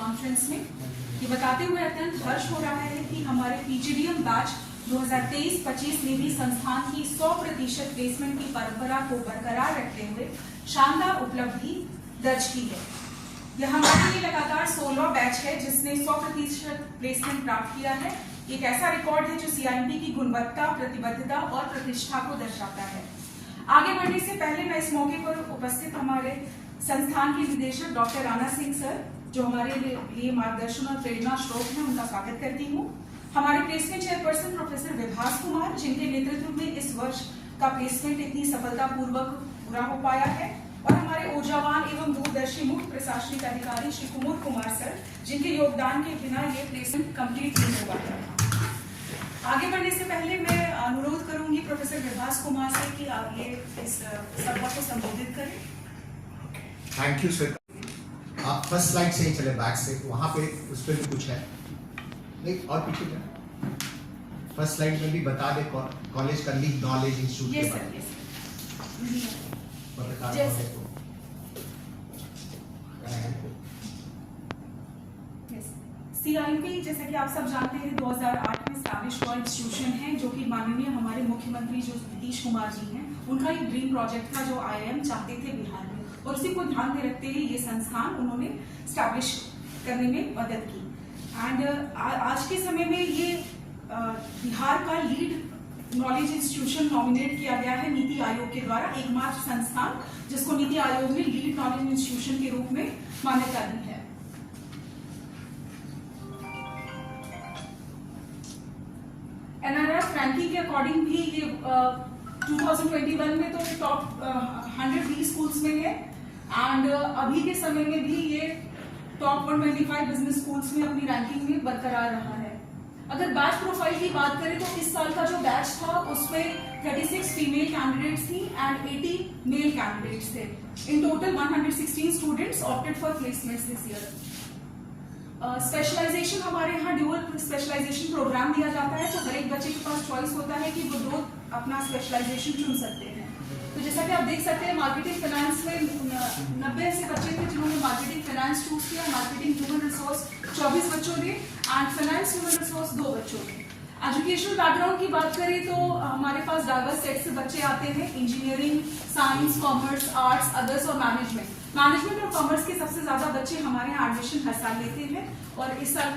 Conference में। ये बताते हुए अत्यंत हर्ष हो रहा है कि हमारे पीजीडीएम बैच 2023-25 में भी संस्थान की 100% प्लेसमेंट की परंपरा को बरकरार रखते हुए शानदार उपलब्धि दर्ज की है। यह हमारे लिए लगातार 16वां बैच है जिसने 100% प्लेसमेंट प्राप्त किया है। एक ऐसा रिकॉर्ड है जो सीआईएमपी की गुणवत्ता, प्रतिबद्धता और प्रतिष्ठा को दर्शाता है। आगे बढ़ने से पहले मैं इस मौके पर उपस्थित हमारे संस्थान के निदेशक डॉक्टर राणा सिंह सर, जो हमारे लिए मार्गदर्शन और प्रेरणा स्रोत हैं, उनका स्वागत करती हूँ। हमारे placement chairperson professor Vibhas Kumar, जिनके नेतृत्व में इस वर्ष का प्लेसमेंट इतनी सफलतापूर्वक पूरा हो पाया है, और हमारे ऊर्जावान एवं दूरदर्शी मुख्य प्रशासनिक अधिकारी श्री कुमुद कुमार सर, जिनके योगदान के बिना ये प्लेसमेंट कंप्लीट नहीं हो पाता। आगे बढ़ने से पहले मैं अनुरोध करूंगी प्रोफेसर विभास कुमार से कि आप ये इस सभा को संबोधित करें। Thank you sir. आप फर्स्ट स्लाइड से ही चले, बैक से, वहां पे उस पर भी कुछ है नहीं, और पीछे क्या फर्स्ट स्लाइड में भी बता दे कॉलेज का लीग नॉलेज इंस्टीट्यूट के बारे में। सीआईएमपी, जैसा कि आप सब जानते हैं, 2008 में एस्टैब्लिश हुआ इंस्टीट्यूशन है, जो कि माननीय हमारे मुख्यमंत्री जो नीतीश कुमार जी हैं, उनका एक ड्रीम प्रोजेक्ट था जो आईआईएम चाहते थे बिहार में, और उसी को ध्यान में रखते हुए ये संस्थान उन्होंने एस्टैब्लिश करने में मदद की। एंड आज के समय में ये बिहार का लीड नॉलेज इंस्टीट्यूशन नॉमिनेट किया गया है नीति आयोग के द्वारा, एकमात्र संस्थान जिसको नीति आयोग ने लीड नॉलेज इंस्टीट्यूशन के रूप में मान्यता दी है। एनआरएफ रैंकिंग के अकॉर्डिंग भी ये 2021 में तो टॉप 120 स्कूल्स में है, एंड अभी के समय में भी ये टॉप 125 बिजनेस स्कूल्स में अपनी रैंकिंग में बरकरार रहा है। अगर बैच प्रोफाइल की बात करें तो इस साल का जो बैच था उसमें 36 फीमेल कैंडिडेट्स थी एंड 80 मेल कैंडिडेट्स थे। In total 116 students opted for placements this year. Specialisation हमारे यहाँ ड्यूअल स्पेशलाइजेशन प्रोग्राम दिया जाता है, तो हर एक बच्चे के पास चॉइस होता है कि वो दो अपना स्पेशलाइजेशन चुन सकते हैं। तो जैसा कि आप देख सकते हैं, मार्केटिंग फाइनेंस में 90 ऐसे बच्चे थे जिन्होंने मार्केटिंग फाइनेंस चूज किया, मार्केटिंग ह्यूमन रिसोर्स 24 बच्चों ने, एंड फाइनेंस ह्यूमन रिसोर्स 2 बच्चों ने। एजुकेशनल बैकग्राउंड की बात करें तो हमारे पास डाइवर्स सेट से बच्चे आते हैं, engineering, science, commerce, arts, others और मैनेजमेंट और कॉमर्स के सबसे ज्यादा बच्चे हमारे यहाँ एडमिशन हर साल लेते हैं, और इस साल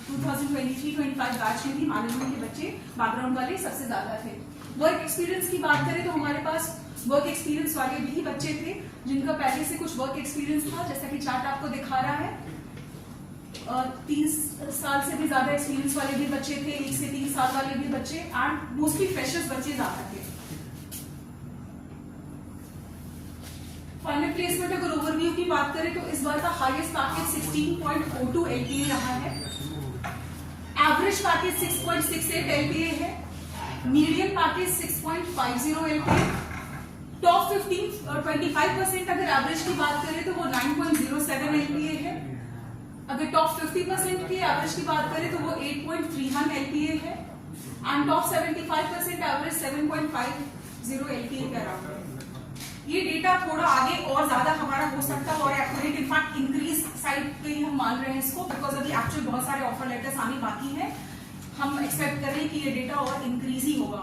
2023-25 बैच में भी मैनेजमेंट के बच्चे बैकग्राउंड वाले सबसे ज्यादा थे। वर्क एक्सपीरियंस की बात करें तो हमारे पास वर्क एक्सपीरियंस वाले भी बच्चे थे जिनका पहले से कुछ वर्क एक्सपीरियंस था, जैसा कि चार्ट आपको दिखा रहा है। 30 साल से भी ज्यादा एक्सपीरियंस वाले भी बच्चे थे, 1 से 3 साल वाले भी बच्चे, एंड मोस्टली फ्रेशर्स बच्चे ज्यादा थे। फाइनल प्लेसमेंट अगर ओवरव्यू की बात करें तो इस बार का हाईएस्ट पैकेज 16.02 LPA रहा है, एवरेज पैकेज 6.68 LPA है, मीडियम पैकेज 6.50 LPA, टॉप 25% अगर एवरेज की बात करें तो वो 9.07 LPA है, अगर टॉप 50% की एवरेज की बात करें तो वो 8.31 LPA है, एंड टॉप 75% एवरेज 7.50 LPA के अराउंड है। ये डेटा थोड़ा आगे और ज्यादा हमारा हो सकता है और एक्यूरेट, इनफैक्ट इंक्रीज साइड पे ही हम मान रहे हैं इसको, बिकॉज अभी एक्चुअल बहुत सारे ऑफर लेटर्स आने बाकी है। हम एक्सपेक्ट कर रहे हैं कि ये डेटा और इंक्रीज ही होगा।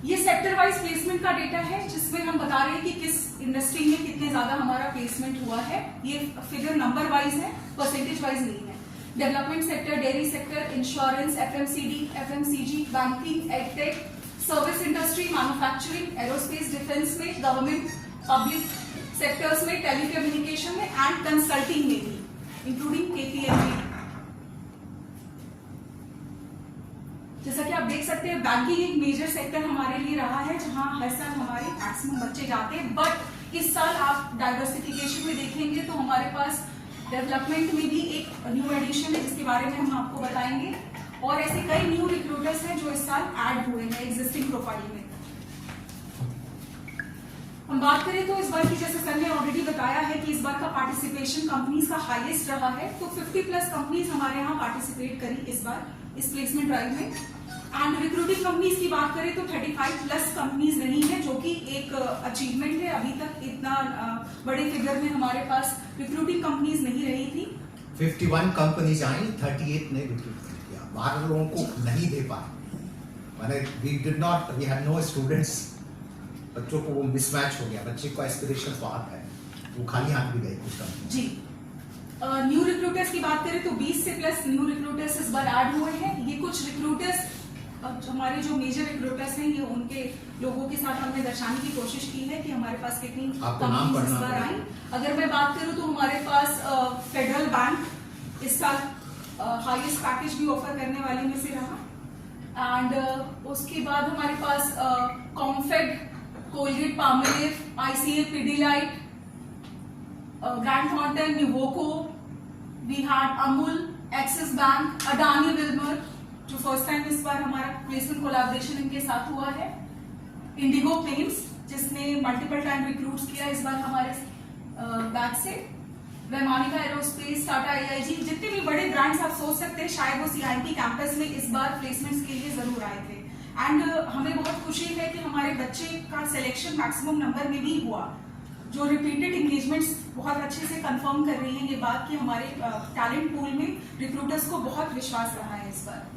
ये सेक्टर वाइज प्लेसमेंट का डेटा है जिसमें हम बता रहे हैं कि किस इंडस्ट्री में कितने ज्यादा हमारा प्लेसमेंट हुआ है। ये फिगर नंबर वाइज है, परसेंटेज वाइज नहीं है। Development sector, dairy sector, insurance, FMCG, banking, edtech, service industry, manufacturing, aerospace, defence में, गवर्नमेंट, पब्लिक सेक्टर्स में, टेलीकम्युनिकेशन में एंड कंसल्टिंग में भी, इंक्लूडिंग KPMG। जैसा कि आप देख सकते हैं, बैंकिंग एक मेजर सेक्टर हमारे लिए रहा है जहां हर साल हमारे मैक्सिमम बच्चे जाते हैं, बट इस साल आप डाइवर्सिफिकेशन में देखेंगे तो हमारे पास डेवलपमेंट में भी एक न्यू एडिशन है जिसके बारे में हम आपको बताएंगे, और ऐसे कई न्यू रिक्रूटर्स हैं जो इस साल ऐड हुए हैं एग्जिस्टिंग प्रोफाइल में। हम बात करें तो इस बार की, जैसे सर ने ऑलरेडी बताया है कि इस बार का पार्टिसिपेशन कंपनीज का हाईएस्ट रहा है, तो 50+ कंपनीज हमारे यहाँ पार्टिसिपेट करी इस बार इस प्लेसमेंट ड्राइव में। एंड रिक्रूटिंग कंपनीज की बात करें तो 35+ कंपनीज रही हैं, जो कि एक अचीवमेंट है। अभी तक इतना बड़े फिगर में हमारे पास रिक्रूटिंग कंपनीज नहीं रही थी। 51 कंपनीज आई, 38 ने रिक्रूटमेंट किया, 12 लोगों को नहीं दे पाए। मैंने वी हैड नो स्टूडेंट्स, बच्चों को वो मिसमैच हो गया, बच्चे को एस्पिरेशंस बहुत है, वो खाली हाथ भी गए कुछ कंपनी। जी, न्यू रिक्रूटर्स की बात करें तो 20 से प्लस न्यू रिक्रूटर्स इस बार ऐड हुए हैं। ये कुछ रिक्रूटर्स हमारे जो मेजर रिक्रूटर्स हैं, ये उनके लोगों के साथ हमने दर्शाने की कोशिश की है कि हमारे पास कितनी कंपनीज इस बार आई। अगर मैं बात करूं तो हमारे पास फेडरल बैंक इस साल हाईएस्ट पैकेज भी ऑफर करने वाले में से रहा। एंड उसके बाद हमारे पास Comfed, Colgate Palmolive, ICL Pidilite, Grant Thornton, Nuvoco, we had Amul, Axis Bank, Adani Wilmar, जो फर्स्ट टाइम इस बार हमारा प्लेसमेंट कोलैबोरेशन इनके साथ हुआ है। इंडिगो पेंट्स, जिसने मल्टीपल टाइम रिक्रूट्स किया इस बार हमारे बैच से। वैमानिका एरोस्पेस, टाटा AIG, जितने भी बड़े ब्रांड्स आप सोच सकते हैं, शायद वो CIT कैंपस में इस बार प्लेसमेंट्स के लिए जरूर आए थे। एंड हमें बहुत खुशी है कि हमारे बच्चे का सिलेक्शन मैक्सिमम नंबर में भी हुआ, जो रिपीटेड इंगेजमेंट्स बहुत अच्छे से कंफर्म कर रही हैं ये बात कि हमारे टैलेंट पूल में रिक्रूटर्स को बहुत विश्वास रहा है इस बार।